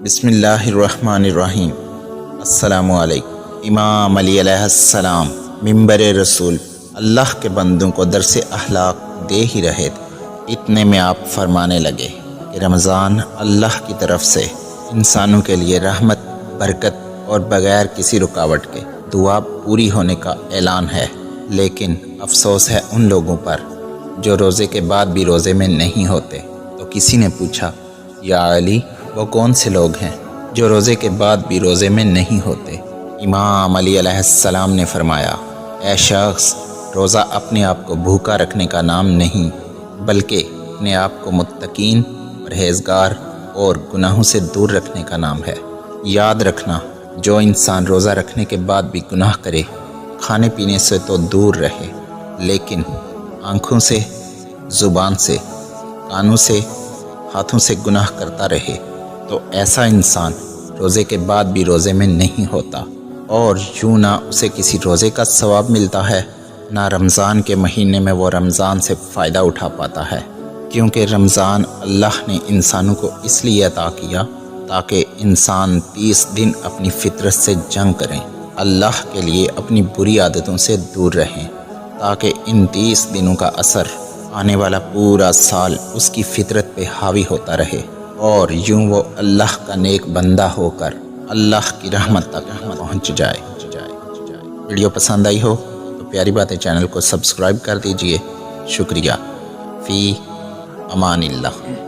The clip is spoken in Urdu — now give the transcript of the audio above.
بسم اللہ الرحمن الرحیم۔ السلام علیکم۔ امام علی علیہ السلام منبر رسول اللہ کے بندوں کو درس اخلاق دے ہی رہے تھے، اتنے میں آپ فرمانے لگے کہ رمضان اللہ کی طرف سے انسانوں کے لیے رحمت، برکت اور بغیر کسی رکاوٹ کے دعا پوری ہونے کا اعلان ہے۔ لیکن افسوس ہے ان لوگوں پر جو روزے کے بعد بھی روزے میں نہیں ہوتے۔ تو کسی نے پوچھا، یا علی، وہ کون سے لوگ ہیں جو روزے کے بعد بھی روزے میں نہیں ہوتے؟ امام علی علیہ السلام نے فرمایا، اے شخص، روزہ اپنے آپ کو بھوکا رکھنے کا نام نہیں، بلکہ اپنے آپ کو متقین، پرہیزگار اور گناہوں سے دور رکھنے کا نام ہے۔ یاد رکھنا، جو انسان روزہ رکھنے کے بعد بھی گناہ کرے، کھانے پینے سے تو دور رہے، لیکن آنکھوں سے، زبان سے، کانوں سے، ہاتھوں سے گناہ کرتا رہے، تو ایسا انسان روزے کے بعد بھی روزے میں نہیں ہوتا، اور یوں نہ اسے کسی روزے کا ثواب ملتا ہے، نہ رمضان کے مہینے میں وہ رمضان سے فائدہ اٹھا پاتا ہے، کیونکہ رمضان اللہ نے انسانوں کو اس لیے عطا کیا تاکہ انسان 30 دن اپنی فطرت سے جنگ کریں، اللہ کے لیے اپنی بری عادتوں سے دور رہیں، تاکہ ان 30 دنوں کا اثر آنے والا پورا سال اس کی فطرت پہ حاوی ہوتا رہے، اور یوں وہ اللہ کا نیک بندہ ہو کر اللہ کی رحمت تک پہنچ جائے۔ ویڈیو پسند آئی ہو تو پیاری باتیں چینل کو سبسکرائب کر دیجئے۔ شکریہ۔ فی امان اللہ۔